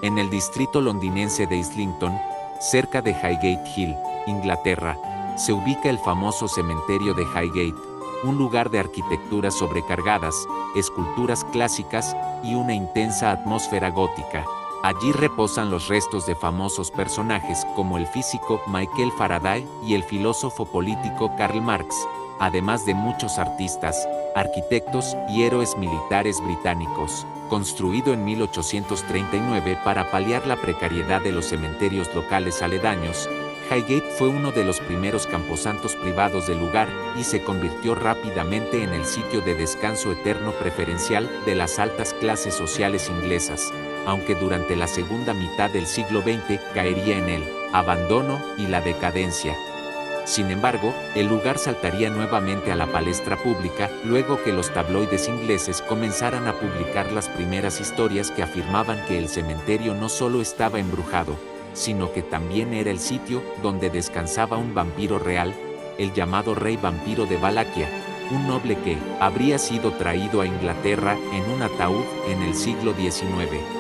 En el distrito londinense de Islington, cerca de Highgate Hill, Inglaterra, se ubica el famoso cementerio de Highgate, un lugar de arquitecturas sobrecargadas, esculturas clásicas y una intensa atmósfera gótica. Allí reposan los restos de famosos personajes como el físico Michael Faraday y el filósofo político Karl Marx, además de muchos artistas, arquitectos y héroes militares británicos. Construido en 1839 para paliar la precariedad de los cementerios locales aledaños, Highgate fue uno de los primeros camposantos privados del lugar y se convirtió rápidamente en el sitio de descanso eterno preferencial de las altas clases sociales inglesas, aunque durante la segunda mitad del siglo XX caería en el abandono y la decadencia. Sin embargo, el lugar saltaría nuevamente a la palestra pública luego que los tabloides ingleses comenzaran a publicar las primeras historias que afirmaban que el cementerio no solo estaba embrujado, sino que también era el sitio donde descansaba un vampiro real, el llamado Rey Vampiro de Valaquia, un noble que habría sido traído a Inglaterra en un ataúd en el siglo XIX,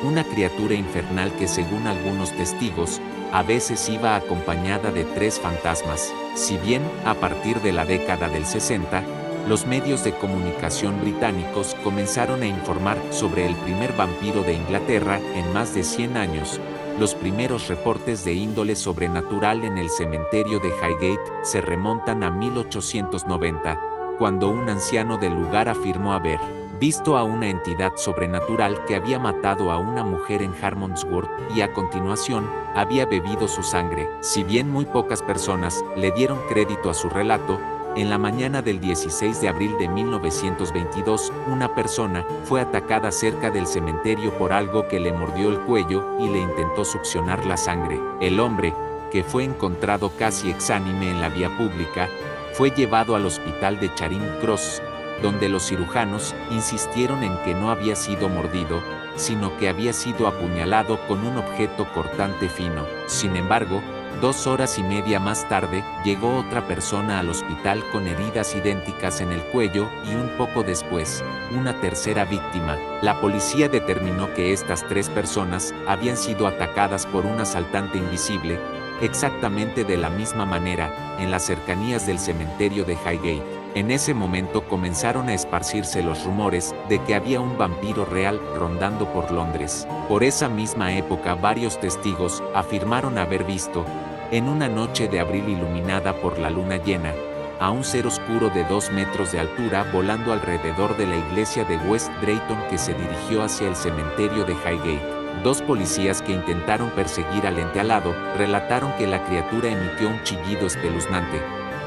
una criatura infernal que, según algunos testigos, a veces iba acompañada de 3 fantasmas. Si bien, a partir de la década del 60, los medios de comunicación británicos comenzaron a informar sobre el primer vampiro de Inglaterra en más de 100 años, los primeros reportes de índole sobrenatural en el cementerio de Highgate se remontan a 1890, cuando un anciano del lugar afirmó haber visto a una entidad sobrenatural que había matado a una mujer en Harmondsworth y a continuación había bebido su sangre. Si bien muy pocas personas le dieron crédito a su relato, en la mañana del 16 de abril de 1922, una persona fue atacada cerca del cementerio por algo que le mordió el cuello y le intentó succionar la sangre. El hombre, que fue encontrado casi exánime en la vía pública, fue llevado al hospital de Charing Cross, donde los cirujanos insistieron en que no había sido mordido, sino que había sido apuñalado con un objeto cortante fino. Sin embargo, 2 horas y media más tarde, llegó otra persona al hospital con heridas idénticas en el cuello y un poco después, una tercera víctima. La policía determinó que estas 3 personas habían sido atacadas por un asaltante invisible, exactamente de la misma manera, en las cercanías del cementerio de Highgate. En ese momento comenzaron a esparcirse los rumores de que había un vampiro real rondando por Londres. Por esa misma época varios testigos afirmaron haber visto, en una noche de abril iluminada por la luna llena, a un ser oscuro de 2 metros de altura volando alrededor de la iglesia de West Drayton que se dirigió hacia el cementerio de Highgate. 2 policías que intentaron perseguir al ente alado relataron que la criatura emitió un chillido espeluznante,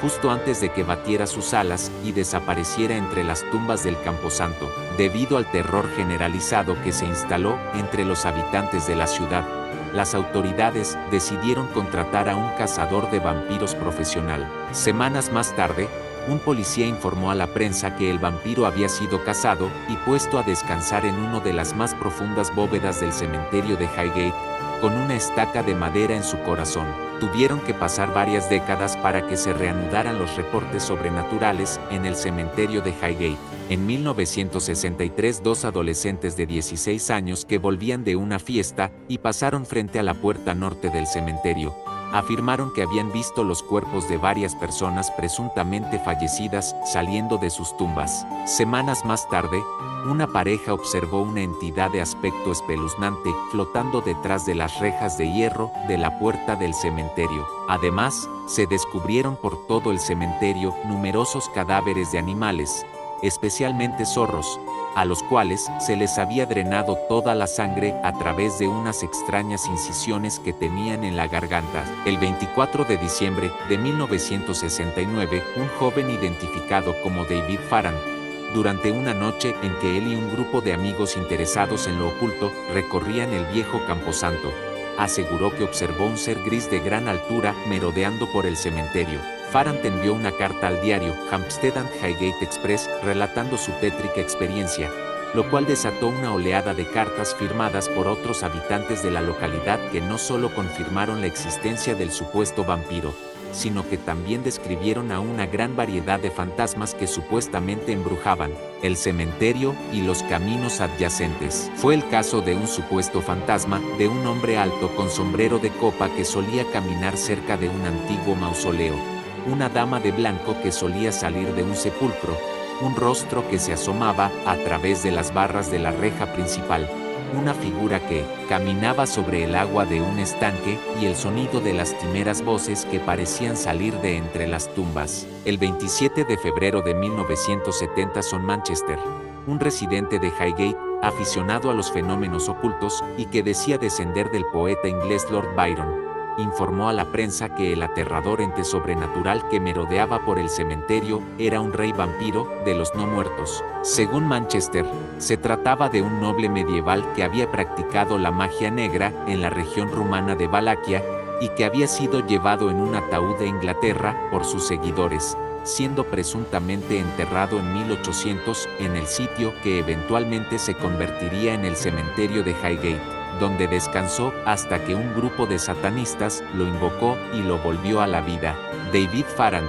justo antes de que batiera sus alas y desapareciera entre las tumbas del camposanto. Debido al terror generalizado que se instaló entre los habitantes de la ciudad, las autoridades decidieron contratar a un cazador de vampiros profesional. Semanas más tarde, un policía informó a la prensa que el vampiro había sido cazado y puesto a descansar en una de las más profundas bóvedas del cementerio de Highgate, con una estaca de madera en su corazón. Tuvieron que pasar varias décadas para que se reanudaran los reportes sobrenaturales en el cementerio de Highgate. En 1963, 2 adolescentes de 16 años que volvían de una fiesta y pasaron frente a la puerta norte del cementerio, afirmaron que habían visto los cuerpos de varias personas presuntamente fallecidas saliendo de sus tumbas. Semanas más tarde, una pareja observó una entidad de aspecto espeluznante flotando detrás de las rejas de hierro de la puerta del cementerio. Además, se descubrieron por todo el cementerio numerosos cadáveres de animales, especialmente zorros, a los cuales se les había drenado toda la sangre a través de unas extrañas incisiones que tenían en la garganta. El 24 de diciembre de 1969, un joven identificado como David Farrant, durante una noche en que él y un grupo de amigos interesados en lo oculto recorrían el viejo camposanto, aseguró que observó un ser gris de gran altura merodeando por el cementerio. Farrant envió una carta al diario Hampstead and Highgate Express relatando su tétrica experiencia, lo cual desató una oleada de cartas firmadas por otros habitantes de la localidad que no solo confirmaron la existencia del supuesto vampiro, sino que también describieron a una gran variedad de fantasmas que supuestamente embrujaban el cementerio y los caminos adyacentes. Fue el caso de un supuesto fantasma de un hombre alto con sombrero de copa que solía caminar cerca de un antiguo mausoleo, una dama de blanco que solía salir de un sepulcro, un rostro que se asomaba a través de las barras de la reja principal, una figura que caminaba sobre el agua de un estanque y el sonido de lastimeras voces que parecían salir de entre las tumbas. El 27 de febrero de 1970 son Manchester, un residente de Highgate, aficionado a los fenómenos ocultos y que decía descender del poeta inglés Lord Byron, informó a la prensa que el aterrador ente sobrenatural que merodeaba por el cementerio era un rey vampiro de los no muertos. Según Manchester, se trataba de un noble medieval que había practicado la magia negra en la región rumana de Valaquia y que había sido llevado en un ataúd de Inglaterra por sus seguidores, siendo presuntamente enterrado en 1800 en el sitio que eventualmente se convertiría en el cementerio de Highgate, donde descansó hasta que un grupo de satanistas lo invocó y lo volvió a la vida. David Farrant,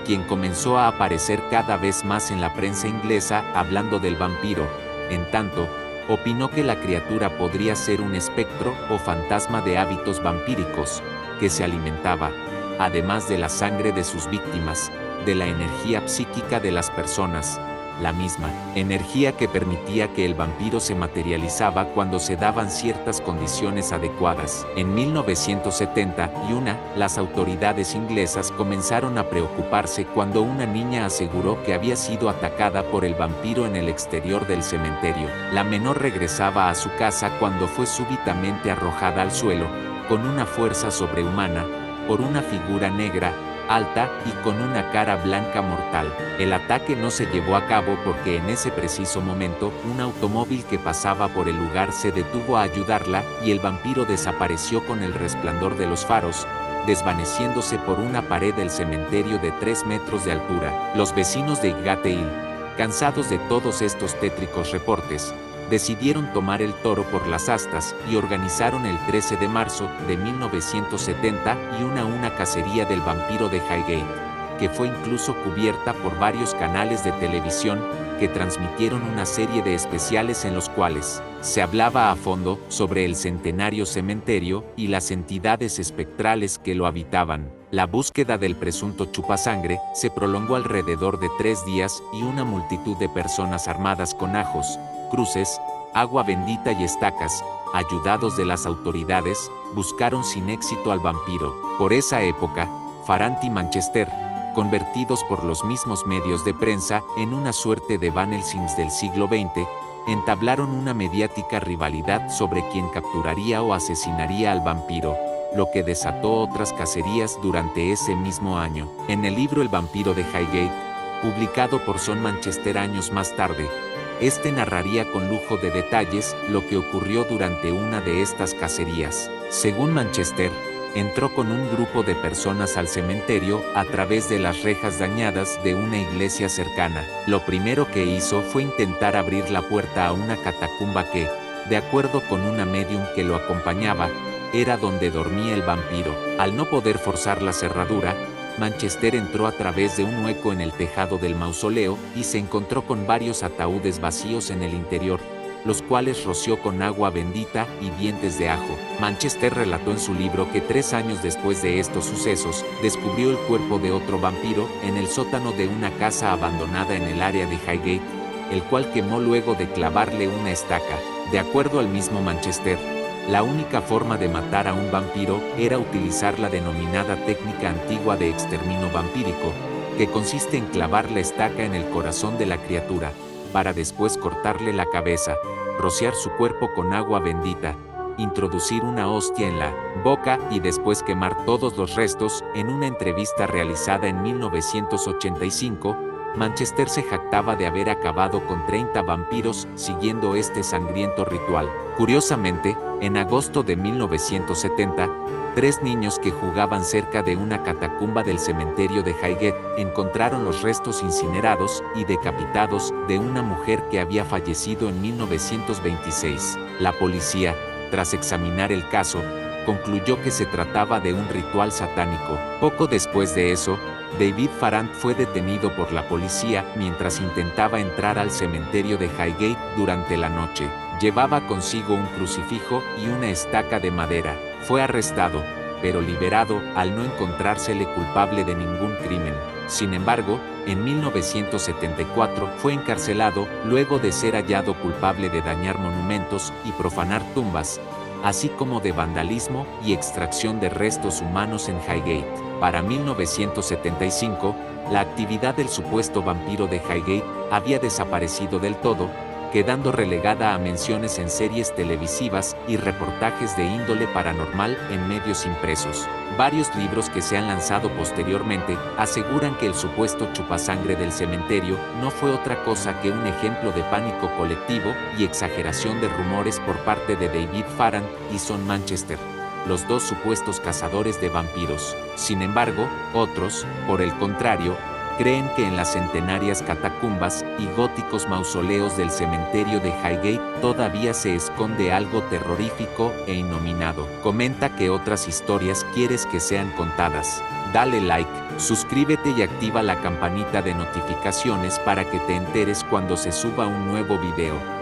quien comenzó a aparecer cada vez más en la prensa inglesa hablando del vampiro, en tanto, opinó que la criatura podría ser un espectro o fantasma de hábitos vampíricos, que se alimentaba, además de la sangre de sus víctimas, de la energía psíquica de las personas, la misma energía que permitía que el vampiro se materializaba cuando se daban ciertas condiciones adecuadas. En 1971, las autoridades inglesas comenzaron a preocuparse cuando una niña aseguró que había sido atacada por el vampiro en el exterior del cementerio. La menor regresaba a su casa cuando fue súbitamente arrojada al suelo, con una fuerza sobrehumana, por una figura negra, alta y con una cara blanca mortal. El ataque no se llevó a cabo porque en ese preciso momento un automóvil que pasaba por el lugar se detuvo a ayudarla y el vampiro desapareció con el resplandor de los faros, desvaneciéndose por una pared del cementerio de 3 metros de altura. Los vecinos de Highgate Hill, cansados de todos estos tétricos reportes, decidieron tomar el toro por las astas y organizaron el 13 de marzo de 1970 una cacería del vampiro de Highgate, que fue incluso cubierta por varios canales de televisión que transmitieron una serie de especiales en los cuales se hablaba a fondo sobre el centenario cementerio y las entidades espectrales que lo habitaban. La búsqueda del presunto chupasangre se prolongó alrededor de 3 días y una multitud de personas armadas con ajos, cruces, agua bendita y estacas, ayudados de las autoridades, buscaron sin éxito al vampiro. Por esa época, Farrant y Manchester, convertidos por los mismos medios de prensa en una suerte de Van Helsings del siglo XX, entablaron una mediática rivalidad sobre quién capturaría o asesinaría al vampiro, lo que desató otras cacerías durante ese mismo año. En el libro El vampiro de Highgate, publicado por Son Manchester años más tarde, este narraría con lujo de detalles lo que ocurrió durante una de estas cacerías. Según Manchester, entró con un grupo de personas al cementerio a través de las rejas dañadas de una iglesia cercana. Lo primero que hizo fue intentar abrir la puerta a una catacumba que, de acuerdo con una medium que lo acompañaba, era donde dormía el vampiro. Al no poder forzar la cerradura, Manchester entró a través de un hueco en el tejado del mausoleo y se encontró con varios ataúdes vacíos en el interior, los cuales roció con agua bendita y dientes de ajo. Manchester relató en su libro que 3 años después de estos sucesos, descubrió el cuerpo de otro vampiro en el sótano de una casa abandonada en el área de Highgate, el cual quemó luego de clavarle una estaca. De acuerdo al mismo Manchester, la única forma de matar a un vampiro era utilizar la denominada técnica antigua de exterminio vampírico, que consiste en clavar la estaca en el corazón de la criatura, para después cortarle la cabeza, rociar su cuerpo con agua bendita, introducir una hostia en la boca y después quemar todos los restos. En una entrevista realizada en 1985, Manchester se jactaba de haber acabado con 30 vampiros siguiendo este sangriento ritual. Curiosamente, en agosto de 1970, 3 niños que jugaban cerca de una catacumba del cementerio de Highgate encontraron los restos incinerados y decapitados de una mujer que había fallecido en 1926. La policía, tras examinar el caso, concluyó que se trataba de un ritual satánico. Poco después de eso, David Farrant fue detenido por la policía mientras intentaba entrar al cementerio de Highgate durante la noche. Llevaba consigo un crucifijo y una estaca de madera. Fue arrestado, pero liberado al no encontrársele culpable de ningún crimen. Sin embargo, en 1974 fue encarcelado luego de ser hallado culpable de dañar monumentos y profanar tumbas, así como de vandalismo y extracción de restos humanos en Highgate. Para 1975, la actividad del supuesto vampiro de Highgate había desaparecido del todo, quedando relegada a menciones en series televisivas y reportajes de índole paranormal en medios impresos. Varios libros que se han lanzado posteriormente aseguran que el supuesto chupasangre del cementerio no fue otra cosa que un ejemplo de pánico colectivo y exageración de rumores por parte de David Farrant y Son Manchester, los dos supuestos cazadores de vampiros. Sin embargo, otros, por el contrario, creen que en las centenarias catacumbas y góticos mausoleos del cementerio de Highgate todavía se esconde algo terrorífico e innominado. Comenta qué otras historias quieres que sean contadas. Dale like, suscríbete y activa la campanita de notificaciones para que te enteres cuando se suba un nuevo video.